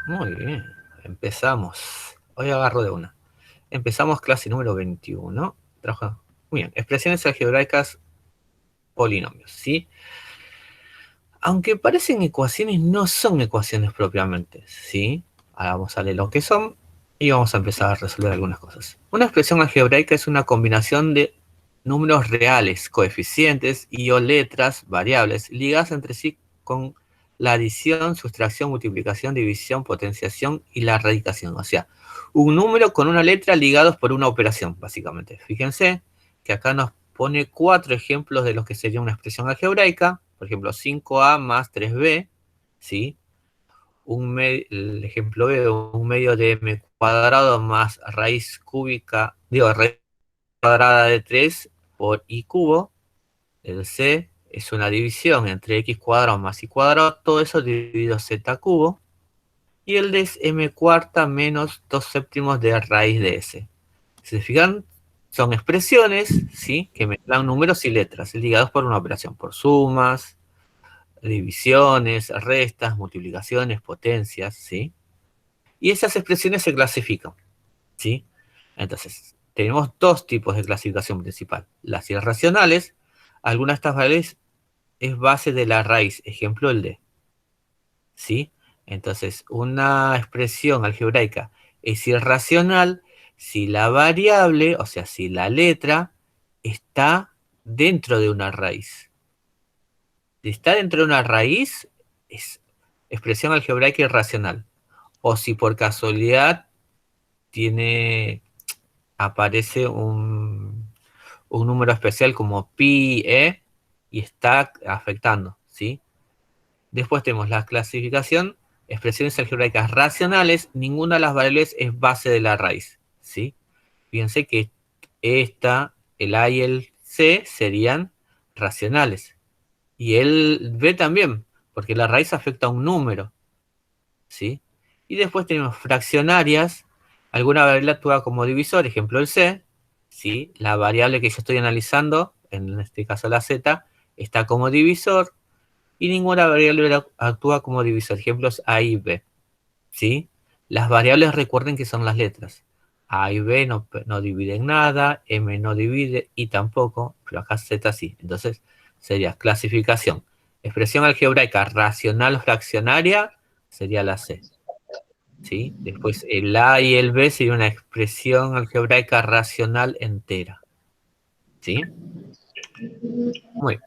Muy bien, empezamos. Hoy agarro de una. Empezamos clase número 21. Trabaja. Muy bien, expresiones algebraicas polinomios, ¿sí? Aunque parecen ecuaciones, no son ecuaciones propiamente, ¿sí? Ahora vamos a leer lo que son y vamos a empezar a resolver algunas cosas. Una expresión algebraica es una combinación de números reales, coeficientes y o letras variables ligadas entre sí con la adición, sustracción, multiplicación, división, potenciación y la radicación. O sea, un número con una letra ligados por una operación, básicamente. Fíjense que acá nos pone 4 ejemplos de lo que sería una expresión algebraica. Por ejemplo, 5a más 3b, ¿sí? El ejemplo B, un medio de m cuadrado más raíz cúbica, raíz cuadrada de 3 por i cubo. El C es una división entre x cuadrado más y cuadrado, todo eso dividido z cubo. Y el D es m cuarta menos 2 séptimos de raíz de s. Si se fijan, son expresiones, ¿sí? Que mezclan números y letras, ligados por una operación, por sumas, divisiones, restas, multiplicaciones, potencias, ¿sí? Y esas expresiones se clasifican, ¿sí? Entonces, tenemos dos tipos de clasificación principal. Las irracionales, alguna de estas variables es base de la raíz, ejemplo el D, ¿sí? Entonces, una expresión algebraica es irracional si la variable, o sea, si la letra está dentro de una raíz. Si está dentro de una raíz, es expresión algebraica irracional. O si por casualidad aparece un número especial como pi, y está afectando, ¿sí? Después tenemos la clasificación, expresiones algebraicas racionales, ninguna de las variables es base de la raíz, ¿sí? Fíjense que esta, el A y el C serían racionales. Y el B también, porque la raíz afecta a un número, ¿sí? Y después tenemos fraccionarias, alguna variable actúa como divisor, ejemplo el C, ¿sí? La variable que yo estoy analizando, en este caso la Z, está como divisor, y ninguna variable actúa como divisor, ejemplos A y B, ¿sí? Las variables recuerden que son las letras. A y B no dividen nada, M no divide, y tampoco, pero acá Z sí. Entonces sería clasificación. Expresión algebraica racional fraccionaria sería la C, ¿sí? Después el A y el B sería una expresión algebraica racional entera, ¿sí? Muy bien.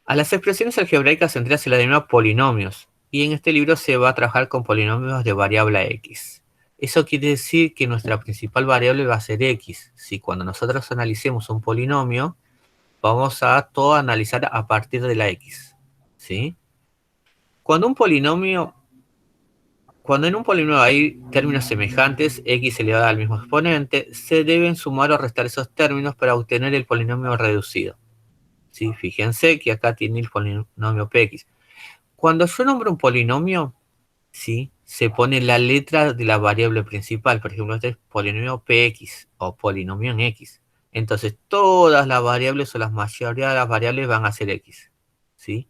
A las expresiones algebraicas enteras se las denomina polinomios, y en este libro se va a trabajar con polinomios de variable x. Eso quiere decir que nuestra principal variable va a ser x. Si cuando nosotros analicemos un polinomio, vamos a todo analizar a partir de la x, ¿sí? Cuando en un polinomio hay términos semejantes, x elevado al mismo exponente, se deben sumar o restar esos términos para obtener el polinomio reducido, ¿sí? Fíjense que acá tiene el polinomio px. Cuando yo nombro un polinomio, ¿sí? Se pone la letra de la variable principal. Por ejemplo, este es polinomio px o polinomio en x. Entonces, todas las variables o las mayoría de las variables van a ser x, ¿sí?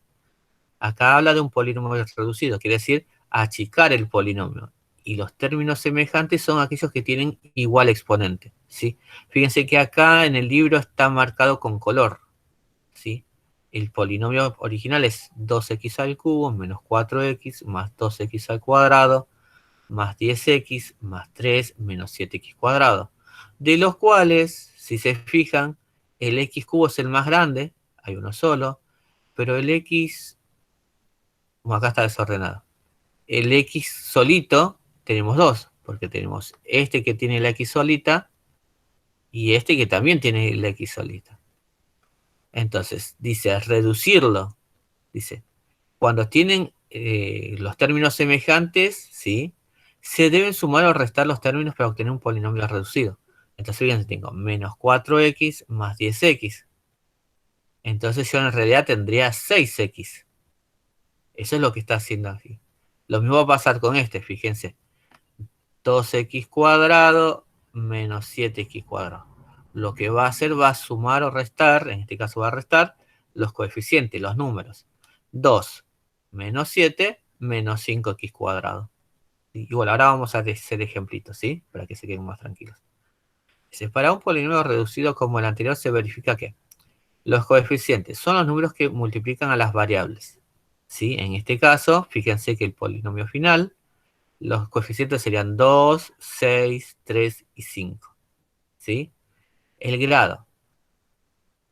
Acá habla de un polinomio reducido, quiere decir achicar el polinomio. Y los términos semejantes son aquellos que tienen igual exponente, ¿sí? Fíjense que acá en el libro está marcado con color, ¿sí? El polinomio original es 2x al cubo menos 4x más 2x al cuadrado más 10x más 3 menos 7x cuadrado. De los cuales, si se fijan, el x cubo es el más grande, hay uno solo, pero el x, bueno, acá está desordenado. El x solito tenemos dos, porque tenemos este que tiene la x solita y este que también tiene la x solita. Entonces, dice reducirlo, dice, cuando tienen los términos semejantes, ¿sí? Se deben sumar o restar los términos para obtener un polinomio reducido. Entonces, fíjense, tengo menos 4x más 10x. Entonces yo en realidad tendría 6x. Eso es lo que está haciendo aquí. Lo mismo va a pasar con este, fíjense. 2x cuadrado menos 7x cuadrado. Lo que va a hacer va a sumar o restar, en este caso va a restar, los coeficientes, los números. 2 menos 7 menos 5x cuadrado. Y bueno, ahora vamos a hacer ejemplitos, ¿sí? Para que se queden más tranquilos. Dice, para un polinomio reducido como el anterior se verifica que los coeficientes son los números que multiplican a las variables, ¿sí? En este caso, fíjense que el polinomio final, los coeficientes serían 2, 6, 3 y 5, ¿sí? El grado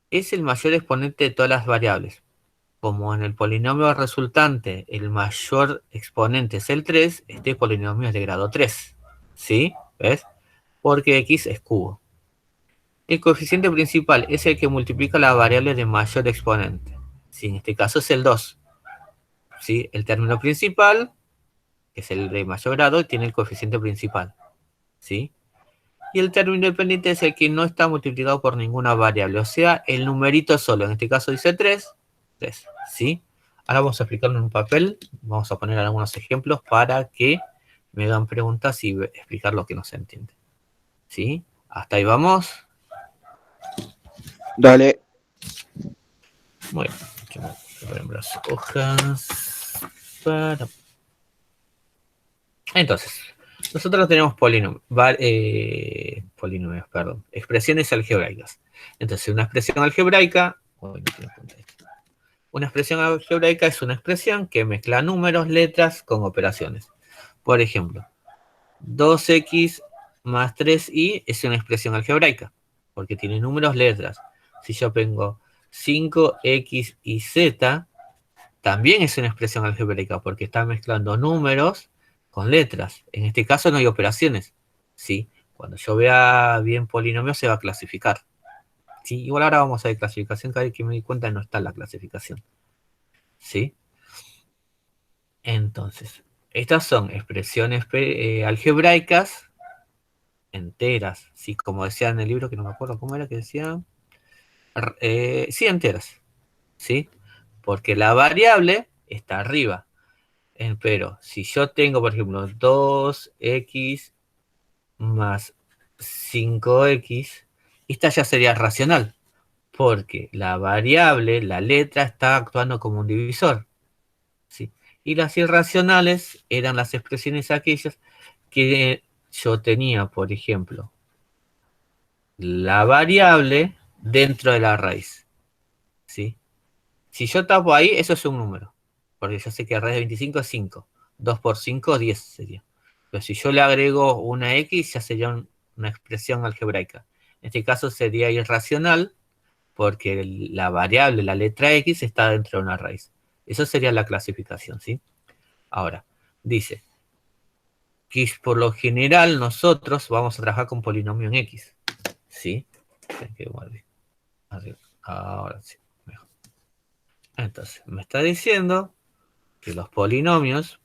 es el mayor exponente de todas las variables. Como en el polinomio resultante el mayor exponente es el 3, este polinomio es de grado 3, ¿sí? ¿Ves? Porque x es cubo. El coeficiente principal es el que multiplica la variable de mayor exponente. ¿Sí? En este caso es el 2. ¿Sí? El término principal, que es el de mayor grado, tiene el coeficiente principal. ¿Sí? Y el término independiente es el que no está multiplicado por ninguna variable. O sea, el numerito solo. En este caso dice 3. 3. ¿Sí? Ahora vamos a explicarlo en un papel. Vamos a poner algunos ejemplos para que me hagan preguntas y explicar lo que no se entiende. ¿Sí? Hasta ahí vamos. Dale. Muy bien. Preparen las hojas. Para... Entonces, nosotros tenemos polinomios, perdón, expresiones algebraicas. Entonces, una expresión algebraica, una expresión algebraica es una expresión que mezcla números, letras con operaciones. Por ejemplo, 2x más 3y es una expresión algebraica, porque tiene números, letras. Si yo pongo 5x y z, también es una expresión algebraica, porque está mezclando números con letras. En este caso no hay operaciones, ¿sí? Cuando yo vea bien polinomio se va a clasificar. ¿Sí? Igual ahora vamos a ver clasificación, cada vez que me di cuenta no está la clasificación. ¿Sí? Entonces, estas son expresiones algebraicas enteras, ¿sí? Como decía en el libro, que no me acuerdo cómo era que decía. Sí, enteras, ¿sí? Porque la variable está arriba. Pero si yo tengo, por ejemplo, 2x más 5x, esta ya sería racional, porque la variable, la letra, está actuando como un divisor. ¿Sí? Y las irracionales eran las expresiones aquellas que yo tenía, por ejemplo, la variable dentro de la raíz. ¿Sí? Si yo tapo ahí, eso es un número. Porque yo sé que raíz de 25 es 5. 2 por 5, 10 sería. Pero si yo le agrego una X, ya sería una expresión algebraica. En este caso sería irracional, porque la variable, la letra X, está dentro de una raíz. Eso sería la clasificación, ¿sí? Ahora, dice que por lo general nosotros vamos a trabajar con polinomio en X. ¿Sí? Ahora sí. Entonces, me está diciendo que los polinomios,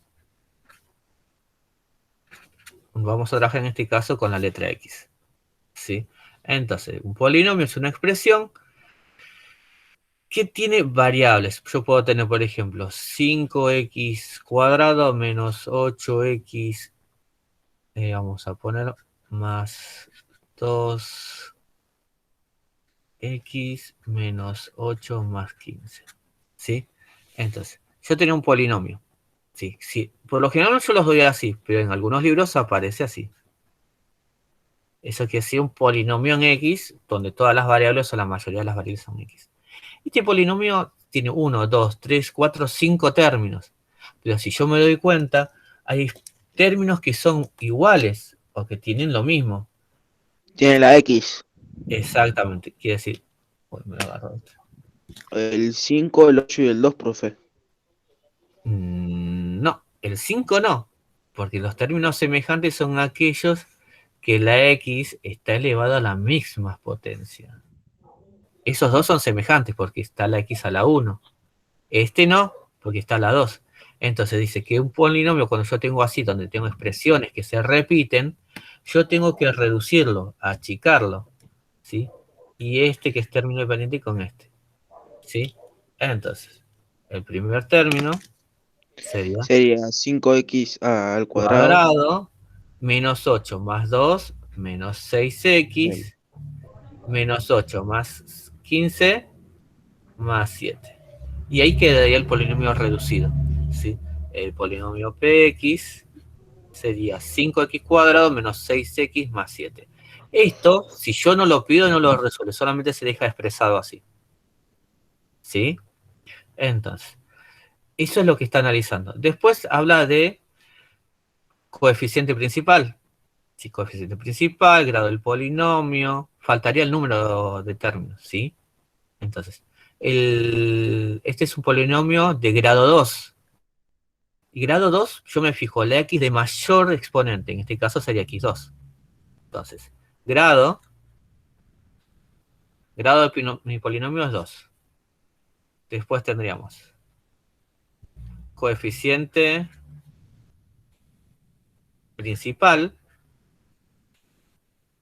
vamos a trabajar en este caso con la letra X, ¿sí? Entonces, un polinomio es una expresión que tiene variables. Yo puedo tener, por ejemplo, 5x cuadrado menos 8x, vamos a poner, más 2x menos 8 más 15, ¿sí? Entonces, yo tenía un polinomio. Sí, sí. Por lo general yo los doy así, pero en algunos libros aparece así. Eso quiere decir un polinomio en X, donde todas las variables o la mayoría de las variables son X. Este polinomio tiene 1, 2, 3, 4, 5 términos. Pero si yo me doy cuenta, hay términos que son iguales o que tienen lo mismo. Tiene la X. Exactamente. Quiere decir... Uy, me lo agarro otro. El 5, el 8 y el 2, profe. No, el 5 no. Porque los términos semejantes son aquellos que la X está elevada a la misma potencia. Esos dos son semejantes porque está la X a la 1. Este no, porque está la 2. Entonces dice que un polinomio, cuando yo tengo así, donde tengo expresiones que se repiten, yo tengo que reducirlo, achicarlo, ¿sí? Y este que es término dependiente con este, ¿sí? Entonces, el primer término sería Sería 5x al cuadrado. cuadrado menos 8 más 2 menos 6x menos 8 más 15 más 7. Y ahí quedaría el polinomio reducido, ¿sí? El polinomio px sería 5x cuadrado menos 6x más 7. Esto, si yo no lo pido, no lo resuelve, solamente se deja expresado así. ¿Sí? Entonces, eso es lo que está analizando. Después habla de coeficiente principal. Sí, coeficiente principal, grado del polinomio, faltaría el número de términos, ¿sí? Entonces, este es un polinomio de grado 2. Y grado 2, yo me fijo la x de mayor exponente, en este caso sería x2. Entonces, grado de mi polinomio es 2. Después tendríamos coeficiente principal,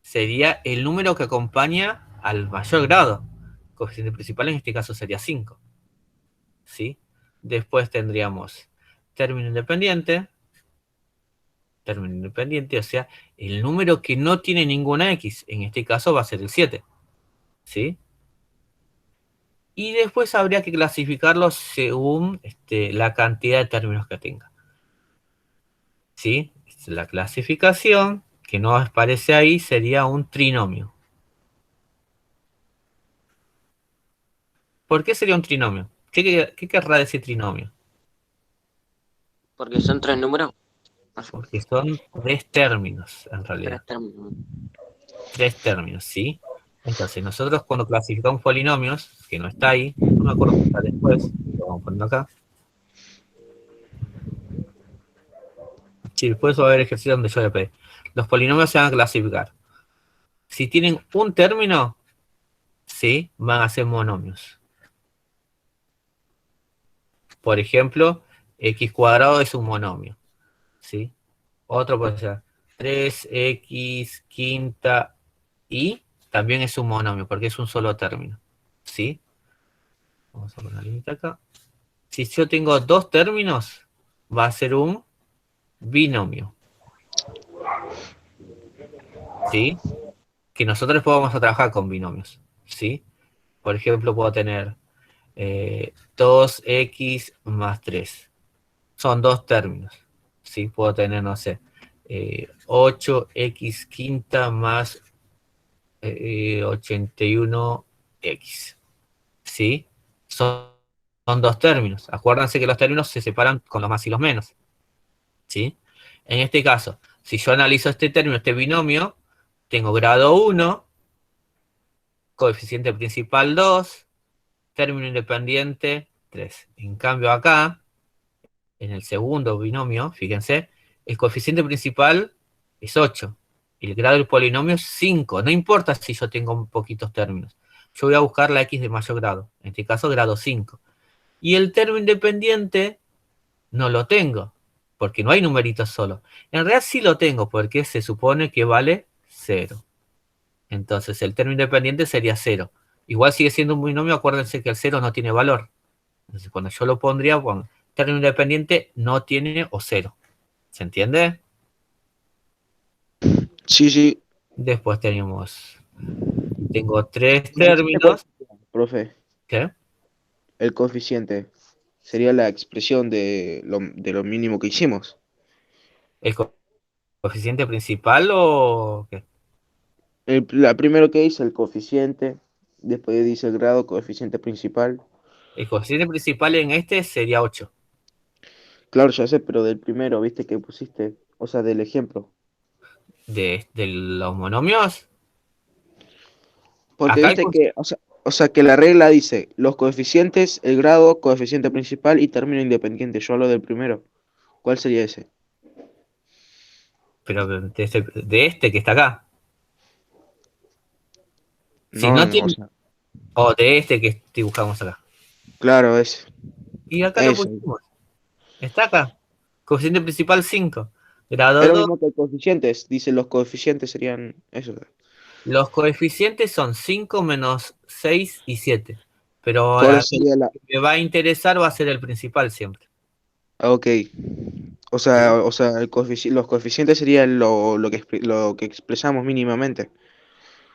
sería el número que acompaña al mayor grado. Coeficiente principal en este caso sería 5. ¿Sí? Después tendríamos término independiente, o sea, el número que no tiene ninguna x, en este caso va a ser el 7. ¿Sí? Y después habría que clasificarlos según la cantidad de términos que tenga. ¿Sí? La clasificación, que no aparece ahí, sería un trinomio. ¿Por qué sería un trinomio? ¿Qué querrá decir trinomio? Porque son 3 números. Porque son 3 términos, en realidad. 3 términos. 3 términos, ¿sí? Entonces, nosotros cuando clasificamos polinomios, que no está ahí, no me acuerdo si está después, lo vamos poniendo acá. Sí, después va a haber ejercicio donde yo le pedí. Los polinomios se van a clasificar. Si tienen un término, ¿sí? Van a ser monomios. Por ejemplo, x cuadrado es un monomio, ¿sí? Otro puede ser 3x quinta y también es un monomio porque es un solo término, ¿sí? Vamos a poner la límite acá. Si yo tengo 2 términos, va a ser un binomio, ¿sí? Que nosotros podemos trabajar con binomios, ¿sí? Por ejemplo, puedo tener 2x más 3. Son 2 términos, ¿sí? Puedo tener, no sé, 8x quinta más 81x, ¿sí? Son 2 términos. Acuérdense que los términos se separan con los más y los menos, ¿sí? En este caso, si yo analizo este término, este binomio, tengo grado 1, coeficiente principal 2, término independiente 3. En cambio acá, en el segundo binomio, fíjense, el coeficiente principal es 8 y el grado del polinomio es 5. No importa si yo tengo poquitos términos. Yo voy a buscar la x de mayor grado, en este caso grado 5. Y el término independiente no lo tengo, porque no hay numeritos solo. En realidad sí lo tengo, porque se supone que vale 0. Entonces el término independiente sería 0. Igual sigue siendo un binomio, acuérdense que el 0 no tiene valor. Entonces cuando yo lo pondría, bueno, término independiente no tiene o 0. ¿Se entiende? Sí, sí. Después tengo 3 términos. Profe, ¿Qué? el coeficiente sería la expresión de lo mínimo que hicimos. ¿El coeficiente principal o qué? La primero que dice el coeficiente, después dice el grado, coeficiente principal. El coeficiente principal en este sería 8. Claro, ya sé, pero del primero, viste que pusiste, o sea, del ejemplo. De los monomios. Porque Acá viste que, o sea, que la regla dice los coeficientes, el grado, coeficiente principal y término independiente. Yo hablo del primero. ¿Cuál sería ese? pero de este que está acá. Si No, no no, o tiene, sea, o de este que dibujamos acá. claro, ese. Y acá lo Ese. pusimos. Está acá. Coeficiente principal 5. Grado Es lo 2. mismo que coeficientes. Dice los coeficientes serían eso. Los coeficientes son 5 menos 6 y 7. Pero Por ¿Cuál a mí sería la...? lo que me va a interesar va a ser el principal siempre. Ah, ok. ¿Sí? O sea, los coeficientes serían lo que expresamos mínimamente.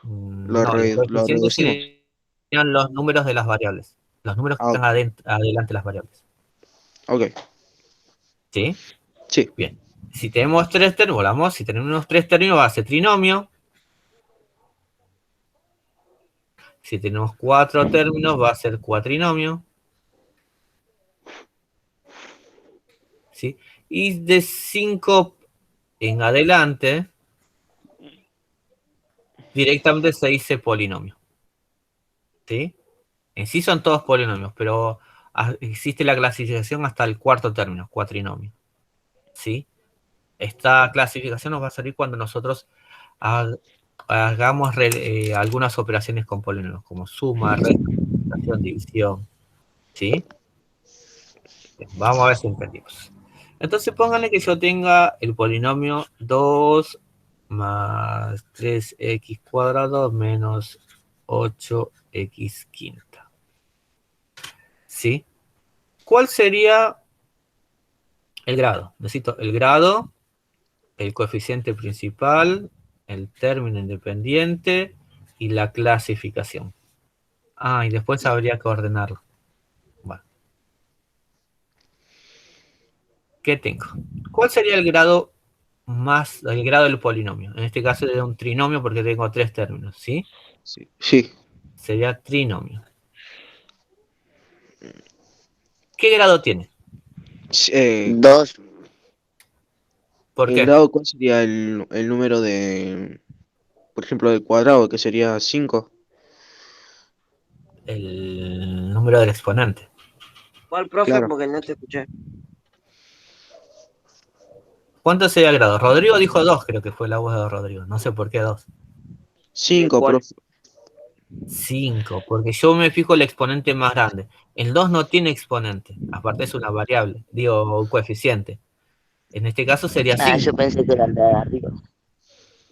No, los Lo coeficientes reducimos. serían los números de las variables. Los números que Ah, están adelante de las variables. ok. ¿Sí? Sí. Bien. Si tenemos tres términos, volvamos, si tenemos tres términos va a ser trinomio. Si tenemos cuatro términos va a ser cuatrinomio. ¿Sí? Y de 5 en adelante, directamente se dice polinomio. ¿Sí? En sí son todos polinomios, pero existe la clasificación hasta el cuarto término, cuatrinomio. ¿Sí? Esta clasificación nos va a salir cuando nosotros hagamos algunas operaciones con polinomios, como suma, resta, multiplicación, división. ¿Sí? Bien, vamos a ver si entendimos. Entonces pónganle que yo tenga el polinomio 2 más 3x cuadrado menos 8x quinta. ¿Sí? ¿Cuál sería el grado? Necesito el grado, el coeficiente principal, el término independiente y la clasificación. Ah, y después habría que ordenarlo. Bueno. ¿Qué tengo? ¿Cuál sería el grado el grado del polinomio? En este caso es un trinomio porque tengo tres términos, ¿sí? Sí. Sí. Sería trinomio. ¿Qué grado tiene? 2. ¿Por ¿El qué? grado cuál sería el número de, por ejemplo, del cuadrado, que sería 5? El número del exponente. ¿Cuál, profe? Claro. Porque no te escuché. ¿Cuánto sería el grado? Rodrigo dijo 2, creo que fue la voz de Rodrigo. No sé por qué 2. 5, ¿Cuál? profe. 5, porque yo me fijo el exponente más grande. El 2 no tiene exponente, aparte es una variable, digo, un coeficiente. En este caso sería 5, yo pensé que era el de arriba.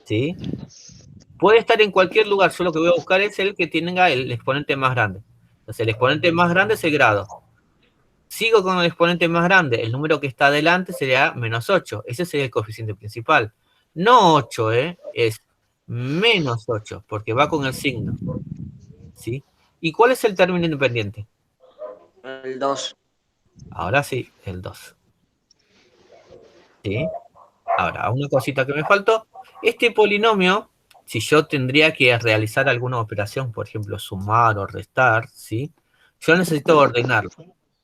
¿sí? Puede estar en cualquier lugar, yo lo que voy a buscar es el que tenga el exponente más grande. Entonces el exponente más grande es el grado. Sigo con el exponente más grande, el número que está adelante sería menos 8, ese sería el coeficiente principal. No 8, es menos 8, porque va con el signo. ¿Sí? ¿Y cuál es el término independiente? El 2. Ahora sí, el 2. ¿Sí? Ahora, una cosita que me faltó. Este polinomio, si yo tendría que realizar alguna operación, por ejemplo, sumar o restar, ¿sí? Yo necesito ordenarlo.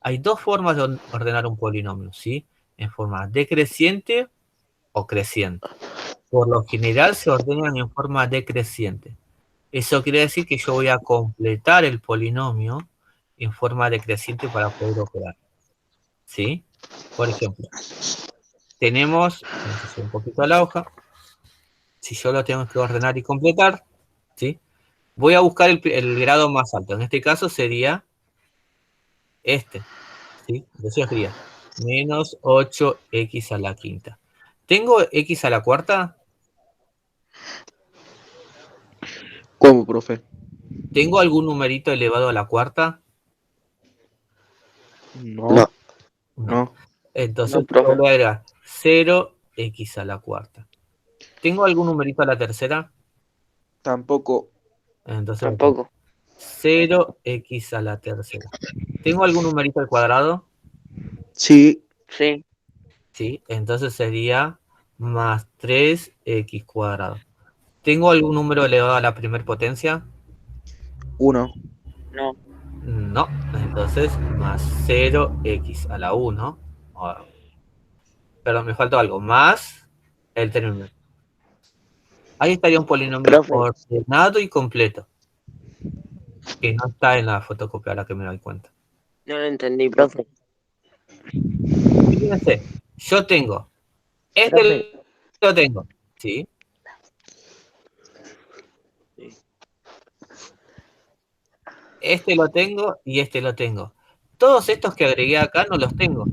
Hay dos formas de ordenar un polinomio, ¿sí? En forma decreciente o creciente. Por lo general se ordenan en forma decreciente. Eso quiere decir que yo voy a completar el polinomio en forma decreciente para poder operar. ¿Sí? Por ejemplo, tenemos, vamos a hacer un poquito la hoja, si yo lo tengo que ordenar y completar, ¿sí? Voy a buscar el grado más alto, en este caso sería este, ¿sí? Entonces sería menos 8x a la quinta. ¿Tengo x a la cuarta? ¿Cómo, profe? ¿Tengo algún numerito elevado a la cuarta? No. No. No. Entonces No, profe. voy a agregar 0x a la cuarta. ¿Tengo algún numerito a la tercera? Tampoco. Entonces Tampoco. 0x a la tercera. ¿Tengo algún numerito al cuadrado? Sí. Sí. Sí, entonces sería más 3x cuadrado. ¿Tengo algún número elevado a la primer potencia? 1. No. No, entonces más 0x a la 1. Perdón, me faltó algo. Más el término. Ahí estaría un polinomio Profe. ordenado y completo. Que no está en la fotocopia, ahora que me doy cuenta. No lo entendí, profe. Fíjense, yo tengo. Este lo tengo. ¿Sí? Este lo tengo y este lo tengo. Todos estos que agregué acá no los tengo.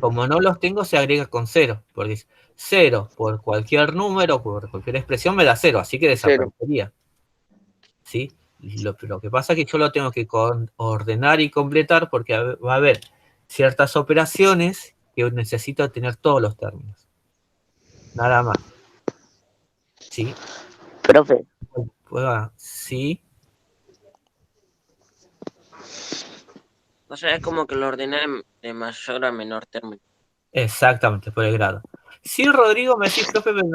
Como no los tengo, se agrega con 0. Porque 0 por cualquier número, por cualquier expresión, me da 0. Así que desaparecería. ¿Sí? Lo que pasa es que yo lo tengo que ordenar y completar porque va a haber ciertas operaciones que necesito tener todos los términos. Nada más. ¿Sí? Profe. Sí. O sea, es como que lo ordené de mayor a menor término. Exactamente, por el grado. Sí, Rodrigo, me decís, profe, pero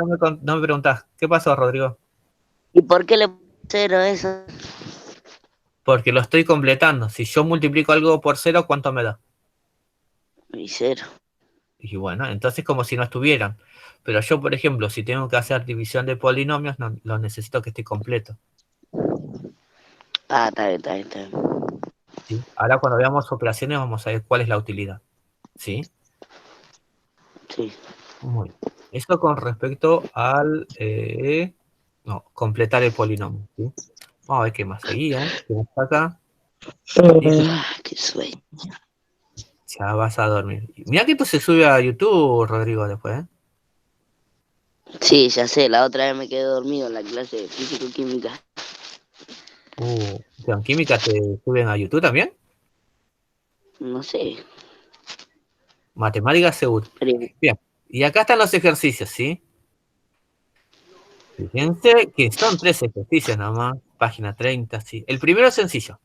no me preguntás. ¿Qué pasó, Rodrigo? ¿Y por qué le puse 0 a eso? Porque lo estoy completando. Si yo multiplico algo por 0, ¿cuánto me da? Y 0. Y bueno, entonces como si no estuvieran. Pero yo, por ejemplo, si tengo que hacer división de polinomios, no, lo necesito que esté completo. Ah, está bien, está bien, está bien. ¿Sí? Ahora cuando veamos operaciones vamos a ver cuál es la utilidad. ¿Sí? Sí. Muy bien. Esto con respecto al... no, completar el polinomio. ¿Sí? Vamos a ver qué más seguía. ¿Qué más está acá? Qué sueño. Ya vas a dormir. Mira que esto se sube a YouTube, Rodrigo, después, ¿eh? Sí, ya sé, la otra vez me quedé dormido en la clase de físico-química. ¿En química te suben a YouTube también? No sé. Matemáticas seguro. Pero Bien. Y acá están los ejercicios, ¿sí? Fíjense que son 3 ejercicios nomás. Página 30, sí. El primero es sencillo.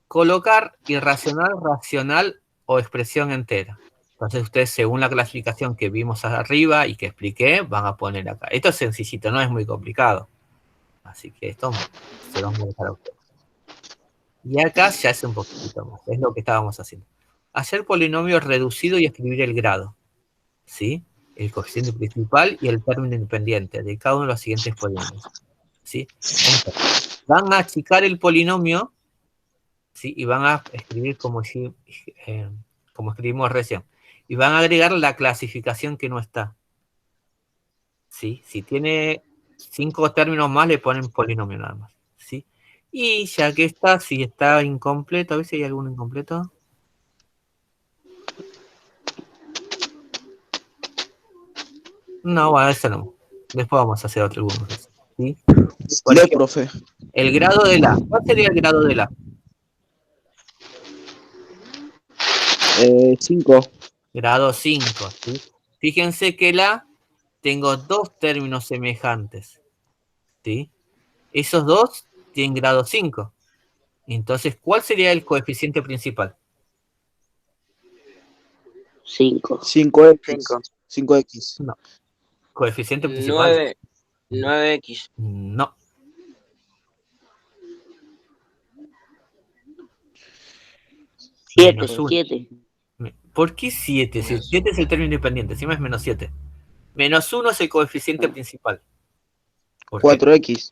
Colocar irracional, racional o expresión entera. Entonces ustedes, según la clasificación que vimos arriba y que expliqué, van a poner acá. Esto es sencillito, no es muy complicado. Así que esto se los voy a dejar a ustedes. Y acá ya es un poquitito más. Es lo que estábamos haciendo. Hacer polinomios reducido y escribir el grado. ¿Sí? El coeficiente principal y el término independiente de cada uno de los siguientes polinomios. ¿Sí? Entonces, van a achicar el polinomio, ¿sí? Y van a escribir como escribimos recién. Y van a agregar la clasificación que no está. ¿Sí? Si tiene 5 términos más, le ponen polinomio nada más. ¿Sí? Y ya que está, si está incompleto, a ver si hay algún incompleto. No, bueno, eso no. Después vamos a hacer otro alguno. ¿Sí? Por Lee, ejemplo, profe. el grado de la. ¿Cuál sería el grado de la? 5. Grado 5. ¿Sí? Fíjense que la tengo 2 términos semejantes. ¿Sí? Esos 2 tienen grado 5. Entonces, ¿cuál sería el coeficiente principal? 5. 5x. 5x. No. Coeficiente principal. 9x. No. Menos 1. 7. ¿Por qué 7? Si 7 es el término independiente, encima es menos 7. Menos 1 es el coeficiente principal. ¿Por qué? 4x.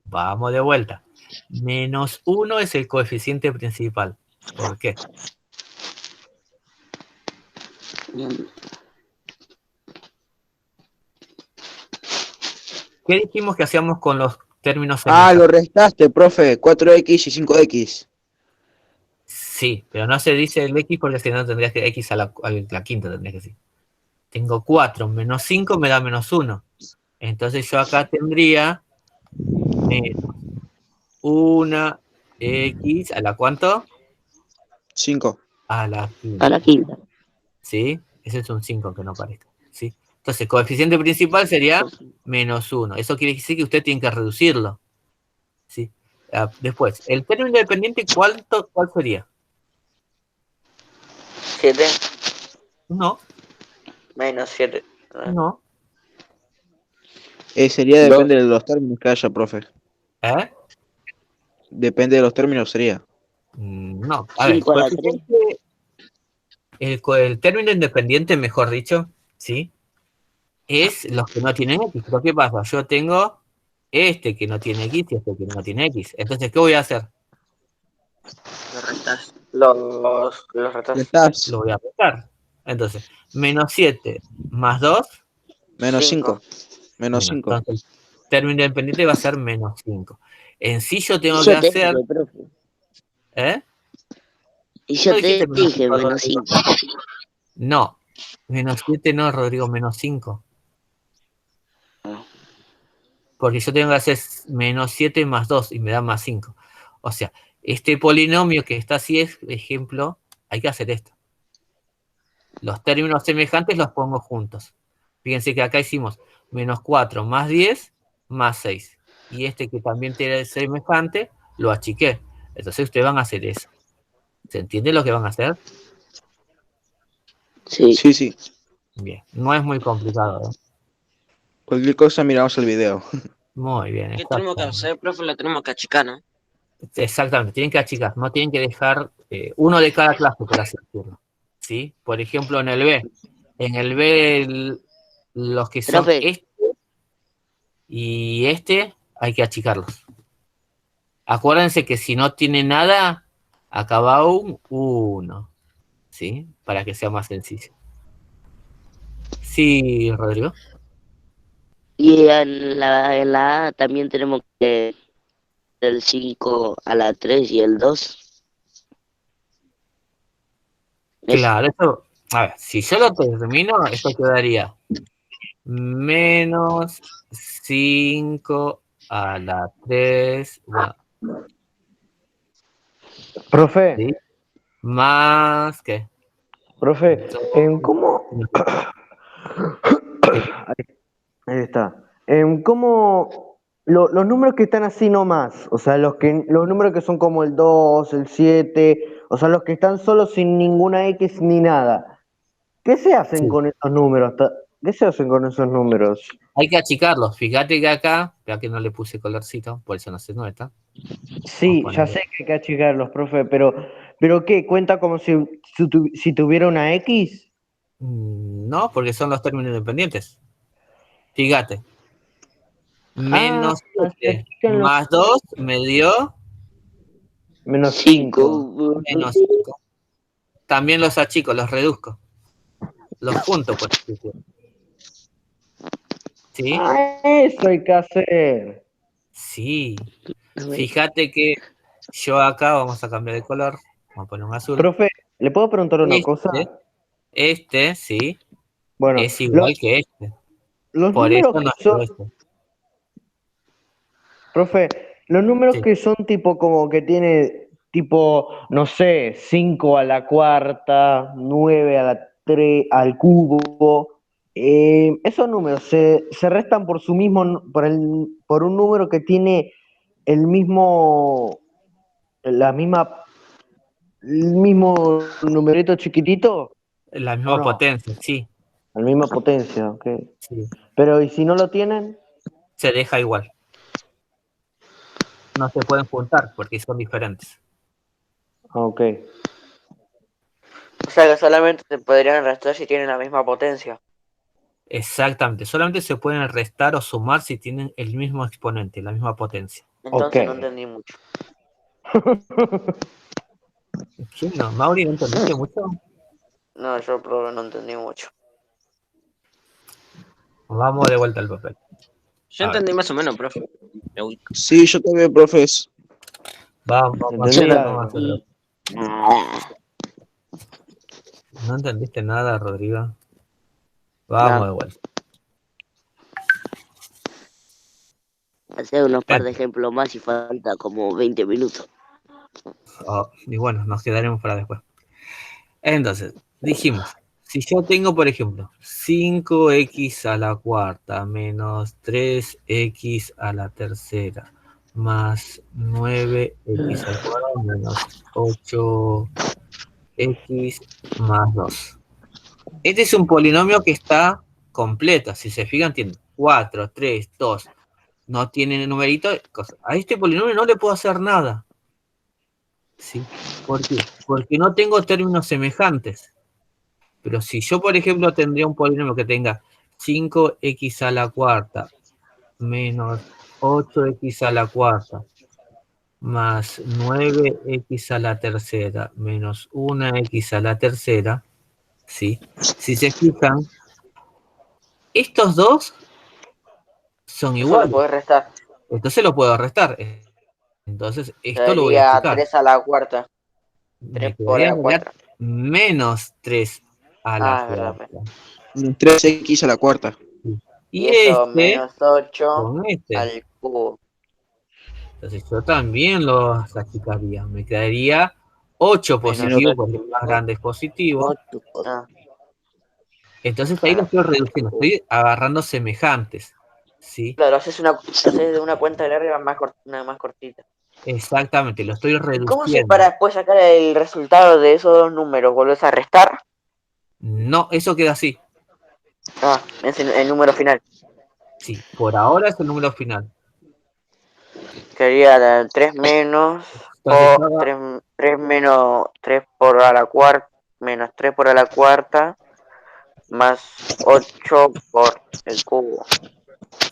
Vamos de vuelta. Menos 1 es el coeficiente principal. ¿Por qué? ¿Qué dijimos que hacíamos con los términos Ah, semejantes? lo restaste, profe. 4x y 5x. Sí, pero no se dice el x porque si no tendrías que x a la quinta tendrías que decir. Tengo 4 menos 5 me da menos 1. Entonces yo acá tendría menos 1 x a la ¿cuánto? 5. A la A la quinta. quinta. ¿Sí? Ese es un 5 que no parezca. ¿Sí? Entonces, el coeficiente principal sería menos 1. Eso quiere decir que usted tiene que reducirlo. ¿Sí? Después, el término independiente, ¿cuál sería? 7 No, menos 7. no. Sería depende de los términos que haya, profe. ¿Eh? Depende de los términos sería. No. A ver, 5 a la 3. el término independiente, mejor dicho, ¿sí? Es los que no tienen X. Pero ¿qué pasa? Yo tengo este que no tiene X y este que no tiene X. Entonces, ¿qué voy a hacer? Los restas. Los restas. Restás. Lo voy a restar. Entonces, menos 7 más 2, Menos 5. 5. Menos 5. entonces el término independiente va a ser menos 5. En sí yo tengo Y que yo te hacer, dije, profe. ¿eh? Y ¿No yo dijiste te menos dije 5, menos Rodrigo? 5. No, menos 7 no, Rodrigo, menos 5. Porque yo tengo que hacer menos 7 más 2 y me da más 5. O sea, este polinomio que está así es, ejemplo, hay que hacer esto. Los términos semejantes los pongo juntos. Fíjense que acá hicimos menos 4 más 10 más 6. Y este que también tiene semejante, lo achiqué. Entonces ustedes van a hacer eso. ¿Se entiende lo que van a hacer? Sí. Sí, sí. Bien, no es muy complicado, ¿eh? Cualquier cosa miramos el video. Muy bien, ¿Qué tenemos que hacer, profe? Lo tenemos que achicar, ¿no? exactamente, tienen que achicar, no tienen que dejar uno de cada clase, por así decirlo. ¿Sí? Por ejemplo, en el B, los que son Profe, este y este, hay que achicarlos. Acuérdense que si no tiene nada, acaba un 1, ¿sí? Para que sea más sencillo. Sí, Rodrigo. y en la A también tenemos que del 5 a la 3 y el 2. Claro, esto, a ver, si yo lo termino, esto quedaría menos 5 a la 3, bueno, Profe, ¿sí? Más, ¿qué? profe, ¿cómo? Sí. Ahí está. ¿Cómo los números que están así nomás? O sea, los números que son como el 2, el 7, o sea, los que están solo sin ninguna X ni nada. ¿Qué se hacen Sí. con esos números? ¿Qué se hacen con esos números? Hay que achicarlos. Fíjate que acá, ya que no le puse colorcito, por eso no se nota. Sí, ya sé que hay que achicarlos, profe, pero ¿qué? ¿Cuenta como si tuviera una X? No, porque son los términos independientes. Fíjate. Ah, Menos se 7 achican los más 2 me dio menos 5. 5. menos 5. También los achico, los reduzco. Los junto, por así decirlo. ¿Sí? Ah, eso hay que hacer. Sí. Fíjate que yo acá vamos a cambiar de color. Vamos a poner un azul. Profe, ¿le puedo preguntar una cosa? Este, sí, Bueno, es igual que este. los Por números eso no que es son, este. profe, los números Sí. que son tipo como que tiene tipo, no sé, 5 a la cuarta, 9 a la 3 al cubo, esos números se restan por su mismo, por un número que tiene el mismo, la misma, el mismo numerito chiquitito, La ¿o misma no? potencia, sí, La misma potencia, ok. sí. Pero, ¿y si no lo tienen? Se deja igual. No se pueden juntar porque son diferentes. Ok. O sea que solamente se podrían restar si tienen la misma potencia. Exactamente. Solamente se pueden restar o sumar si tienen el mismo exponente, la misma potencia. Entonces no Ok. entendí mucho. ¿Qué no? Mauri, ¿no entendiste mucho? No, yo profe no entendí mucho. Vamos de vuelta al papel. Yo A ver. entendí más o menos, profe. Me ubico. Sí, yo también, profes. Vamos a Entendí hacer algo. nomás otro. ¿No entendiste nada, Rodrigo? Vamos No. de vuelta. Hacer unos par Bien. de ejemplos más y falta como 20 minutos. Oh, y bueno, nos quedaremos para después. Entonces, dijimos, si yo tengo, por ejemplo, 5x a la cuarta menos 3x a la tercera más 9x al cuadrado menos 8x más 2. Este es un polinomio que está completo. Si se fijan, tiene 4, 3, 2. No tiene numerito. A este polinomio no le puedo hacer nada. ¿Sí? ¿Por qué? Porque no tengo términos semejantes. Pero si yo, por ejemplo, tendría un polinomio que tenga 5x a la cuarta menos 8x a la cuarta más 9x a la tercera menos 1x a la tercera, ¿sí? Si se fijan, estos dos son Eso lo iguales. podés restar. Entonces lo puedo restar. Entonces esto lo voy a Sería achicar. 3 a la cuarta. Me 3 por quedaría la en realidad 4. menos 3 a la Ah, es verdad. cuarta. 3x a la cuarta. Y Y eso este menos 8 con este. al cubo. Entonces yo también los achicaría. Me quedaría 8 Menos positivo 8. porque el más grande es positivo. Ah, Entonces ahí lo claro. estoy reduciendo. Estoy agarrando semejantes. ¿Sí? Claro, haces de una cuenta larga más una más cortita. Exactamente, lo estoy ¿Y cómo haces para reduciendo. después sacar el resultado de esos dos números? ¿Volvés a restar? No, eso queda así. Ah, es el número final. Sí, por ahora es el número final. Sería 3 menos, Entonces, o 3 menos 3 por a la cuarta, menos 3 por a la cuarta, más 8 por el cubo.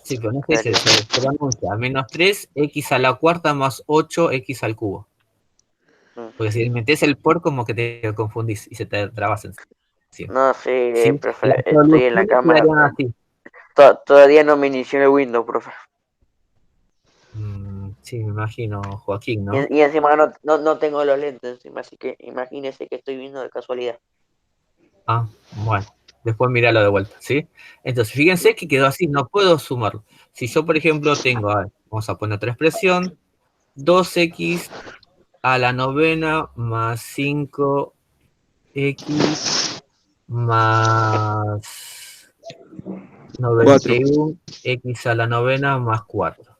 sí, pero no es que se pronuncia menos 3x a la cuarta más 8x al cubo. Porque si metes el por, como que te confundís y se te trabas encima. No, sí, ¿Sí? profe, Las estoy en la soluciones cámara. quedarían así. Todavía no me inició el Windows, profe. Sí, me imagino, Joaquín, ¿no? Y encima no tengo los lentes encima, así que imagínese que estoy viendo de casualidad. Ah, bueno. Después míralo de vuelta, ¿sí? Entonces, fíjense que quedó así, no puedo sumarlo. Si yo, por ejemplo, tengo, a ver, vamos a poner otra expresión, 2x a la novena más 5x más 91 x a la novena más 4.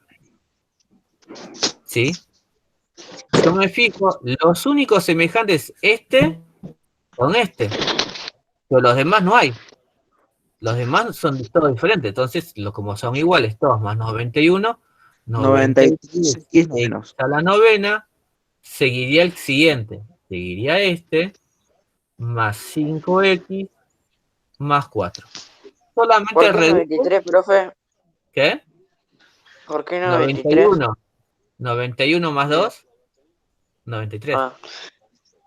¿Sí? Yo me fijo, los únicos semejantes este con este, pero los demás no hay. Los demás son todos diferentes, entonces como son iguales todos más 91, 96 96 x menos. a la novena, seguiría el siguiente, seguiría este, más 5x más 4. Solamente ¿Por qué no reduzco, 23, profe? ¿qué? ¿Por qué no 23? 91. 91 más 2, 93. Ah,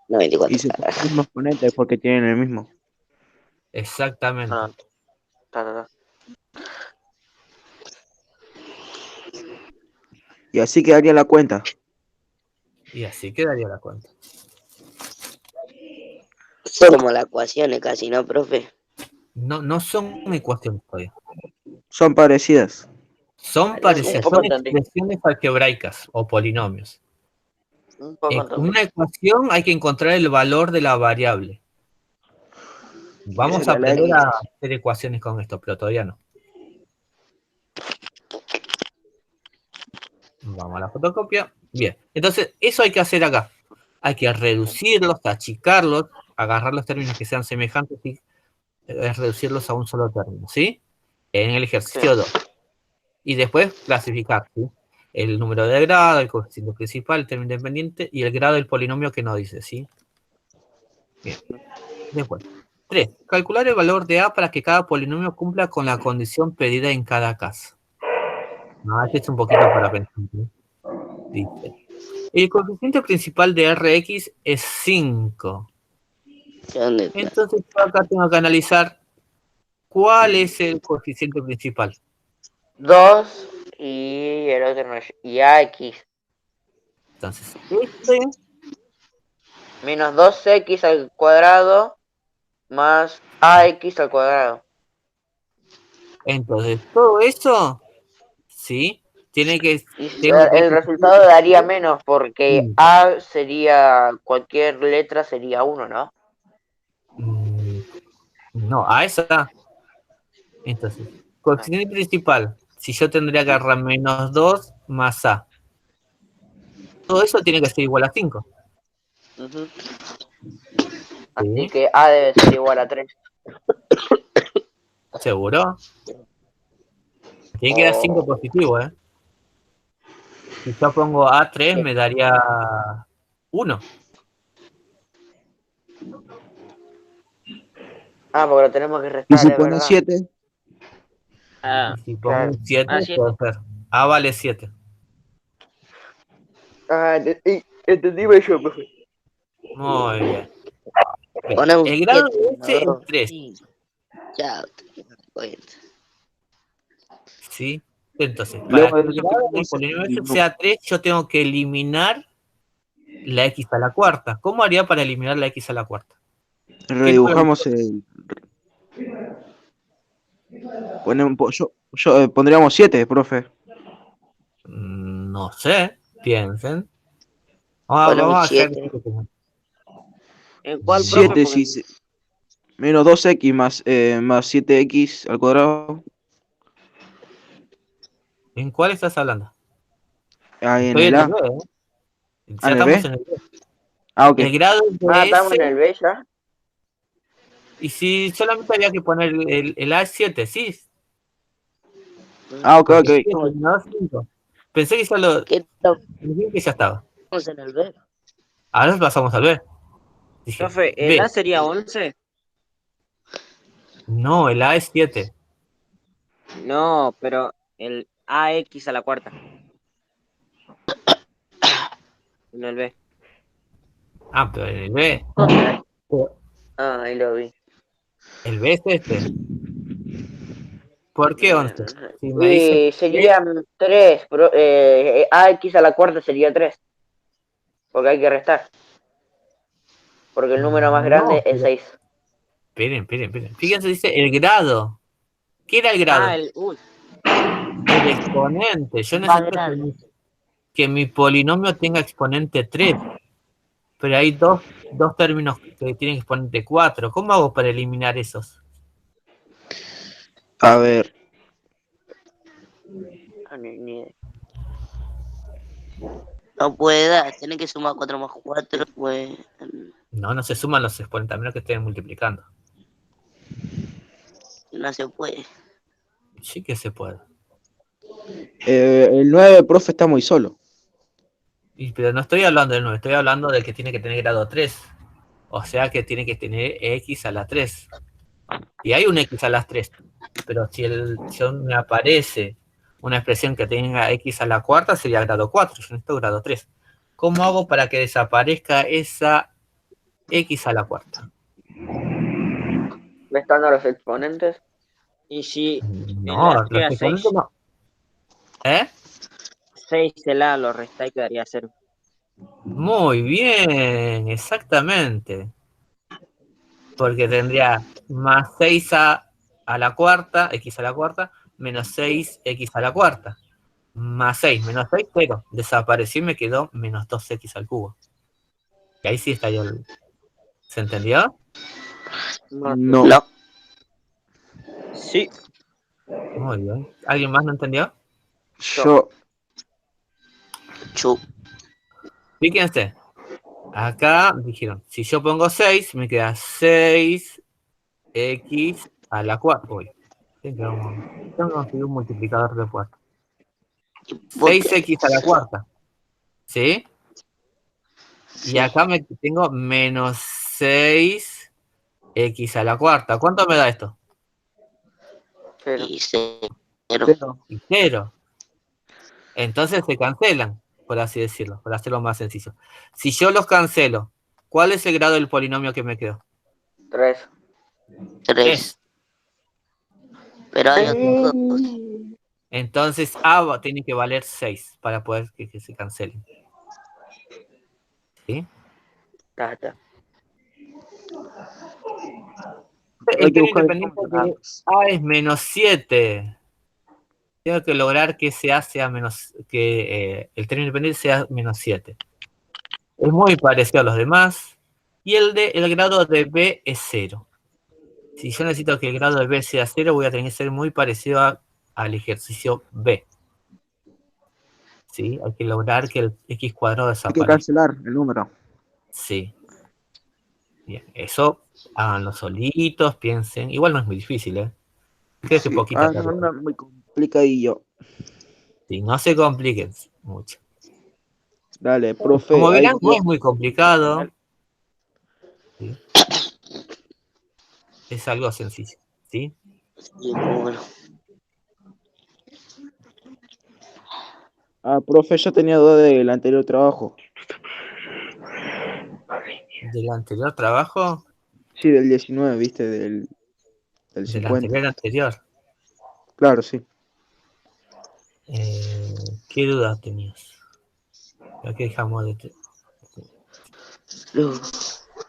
No, Y 24. se ponen los mismos exponentes porque tienen el mismo. Exactamente. ah, ta. Y así quedaría la cuenta. Y así quedaría la cuenta. Son como las ecuaciones casi, ¿no, profe? No son ecuaciones todavía. Son parecidas. Son Un parecidas, poco son entendí. expresiones algebraicas o polinomios. Un poco entendí. Una ecuación hay que encontrar el valor de la variable. Vamos a Sería la aprender X. a hacer ecuaciones con esto, pero todavía no. Vamos a la fotocopia. Bien, entonces eso hay que hacer acá. Hay que reducirlos, achicarlos, agarrar los términos que sean semejantes y reducirlos a un solo término, ¿sí? En el ejercicio 2. Y después clasificar, ¿sí? El número de grado, el coeficiente principal, el término independiente y el grado del polinomio que no dice, ¿sí? Bien. Después. 3. Calcular el valor de A para que cada polinomio cumpla con la condición pedida en cada caso. No, este es un poquito para pensar, ¿sí? Dice. El coeficiente principal de Rx es 5. ¿Dónde está? Entonces yo acá tengo que analizar cuál es el coeficiente principal. 2 y el otro no es. Y AX. Entonces, este Menos 2x al cuadrado más AX al cuadrado. Entonces, todo eso, ¿sí? Tiene que, Y tengo que el resultado daría menos porque A sería, cualquier letra sería 1, ¿no? No, a esa. Entonces, coeficiente principal, si yo tendría que agarrar menos 2 más A. Todo eso tiene que ser igual a 5. Ujú. ¿Sí? Así que A debe ser igual a 3. ¿Seguro? Tiene que dar 5 positivo, ¿eh? Si yo pongo A3 me daría 1. Ah, porque lo tenemos que Y restar, si es pones verdad. 7, Ah, Y si pongo Claro. un 7, Ah, 7. puede ser. A vale 7. Ah, entendí yo, profe. Muy bien. Bien. Pone un El grado 7, de S es 2, 3. 5. Chao, te das cuenta. ¿Sí? Entonces, para luego que de el eso grado del tenemos polinomio S sea 3, yo tengo que eliminar la X a la cuarta. ¿Cómo haría para eliminar la X a la cuarta? ¿Qué número? redibujamos pondríamos 7, profe. No sé, piensen. Pone un Vamos a hacer 7. esto. ¿En cuál, profe? 7 Porque menos 2x más 7x al cuadrado. ¿En cuál estás hablando? Ahí en Estoy el en el A. B, ¿eh? Ah, Ya en el estamos B. en el B. Ah, ok. El grado Ah, de estamos S, en el B ya. Y si solamente había que poner el A es 7, sí. Ah, ok, Porque ok. 7 menos 5. Pensé que solo... ¿Qué Pensé que ya estaba. estamos en el B? Ahora pasamos al B. Dije, Profe, ¿el B. A sería 11? No, el A es 7. No, pero el AX a la cuarta. No el B. Ah, pero el B. Ah, ahí lo vi. El B es este. ¿Por qué 11? Si me Y dice serían 3. AX a la cuarta sería 3. Porque hay que restar. Porque el número más grande no, es pero 6. esperen. Fíjense, dice el grado. ¿Qué era el grado? Ah, el... Uy, El exponente. Yo Más necesito grande. que mi polinomio tenga exponente 3. Pero hay dos términos que tienen exponente 4. ¿Cómo hago para eliminar esos? A ver. Ni idea. No puede dar, tiene que sumar 4 más 4, pues. No se suman los exponentes, a menos que estén multiplicando. No se puede. Sí que se puede. El 9, profe, está muy solo. Pero no estoy hablando del 9, estoy hablando del que tiene que tener grado 3. O sea que tiene que tener x a la 3. Y hay un x a las 3. Pero si me aparece una expresión que tenga x a la cuarta, sería grado 4. Yo necesito grado 3. ¿Cómo hago para que desaparezca esa x a la cuarta? Restando los exponentes. y si el No, A los sería exponentes 6, no. ¿Eh? 6 el A lo resta y quedaría 0. Muy bien, exactamente. Porque tendría más 6 a la cuarta, x a la cuarta, menos 6x a la cuarta. Más 6 menos 6, 0. Desapareció y me quedó menos 2x al cubo. Y ahí sí estaría el... ¿Se entendió? No, No. No. sí, Muy bien. ¿Alguien más no entendió? Yo. Chu. Fíjense. Acá dijeron, si yo pongo 6, me queda 6x a la cuarta. Uy, tengo que conseguir un multiplicador de cuarta. 6x a la cuarta. ¿Sí? Y acá tengo menos 6x a la cuarta. ¿Cuánto me da esto? 0. Y 0. Cero. Y 0. Entonces se cancelan, por así decirlo, para hacerlo más sencillo. Si yo los cancelo, ¿cuál es el grado del polinomio que me quedó? 3. 3. Pero hay otros dos. Entonces A tiene que valer 6 para poder que se cancelen. ¿Sí? Está. Hay El que término buscar el independiente número, nada de más. A es menos 7. Tengo que lograr que ese A sea menos, que el término independiente sea menos 7. Es muy parecido a los demás. Y el grado de B es 0. Si yo necesito que el grado de B sea 0, voy a tener que ser muy parecido al ejercicio B. ¿Sí? Hay que lograr que el x cuadrado Hay que desaparezca. cancelar el número. Sí. Bien, eso háganlo solitos, piensen. Igual no es muy difícil, ¿eh? Creo que Sí. poquita No, tarea. no, muy complicadillo. Sí, no se compliquen mucho. Dale, profe, Como ahí verán, no es muy complicado. ¿Sí? Es algo sencillo. ¿Sí? Y bueno. profe, yo tenía duda del anterior trabajo. Del anterior trabajo, Sí, del 19, viste, del del 50. anterior. Claro, sí. ¿Qué dudas tenías? ¿A qué dejamos de No.